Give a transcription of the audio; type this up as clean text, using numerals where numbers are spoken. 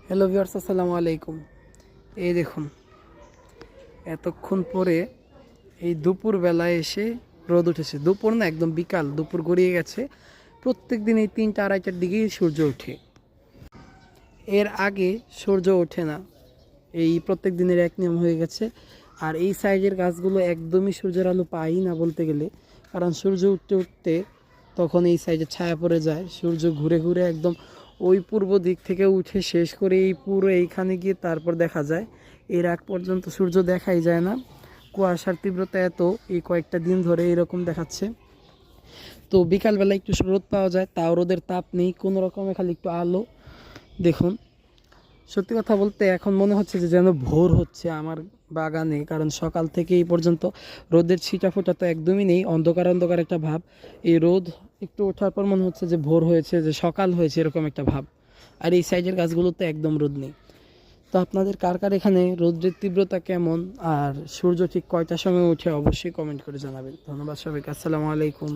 Hello viewers, আসসালামু আলাইকুম। এই দেখুন, এতক্ষণ পরে এই দুপুর বেলায় এসে রোদ উঠেছে। দুপুর না, একদম বিকাল, দুপুর গড়িয়ে গেছে। প্রত্যেক দিন এই 3টা 2:30টার দিকেই সূর্য ওঠে, এর আগে সূর্য ওঠে না। এই প্রত্যেক দিনের এক নিয়ম হয়ে গেছে। আর এই সাইজের গাছগুলো একদমই সূর্যের আলো পাই না বলতে গেলে, কারণ সূর্য উঠতে উঠতে তখন এই সাইজে ছায়া পড়ে যায়। সূর্য ঘুরে ঘুরে একদম ওই পূর্ব দিক থেকে উঠে শেষ করে এই পুরো এইখানে গিয়ে তারপর দেখা যায়। এর আগ পর্যন্ত সূর্য দেখাই যায় না। কুয়াশার তীব্রতা এত, এই কয়েকটা দিন ধরে এরকম দেখাচ্ছে। তো বিকালবেলা একটু রোদ পাওয়া যায়, তাও রোদের তাপ নেই, কোনো রকমে খালি একটু আলো। দেখুন, সত্যি কথা বলতে এখন মনে হচ্ছে যে যেন ভোর হচ্ছে আমার বাগানে, কারণ সকাল থেকে এই পর্যন্ত রোদের ছিটাফোঁটা তো একদমই নেই, অন্ধকার অন্ধকার একটা ভাব। এই রোদ একটু ওঠার পর মনে হচ্ছে যে ভোর হয়েছে, যে সকাল হয়েছে, এরকম একটা ভাব। আর এই সাইজের গাছগুলোতে একদম রোদ নেই। তো আপনাদের কার কার এখানে রোদের তীব্রতা কেমন আর সূর্য ঠিক কয়টার সময় ওঠে অবশ্যই কমেন্ট করে জানাবেন। ধন্যবাদ সবাইকে। আসসালামু আলাইকুম।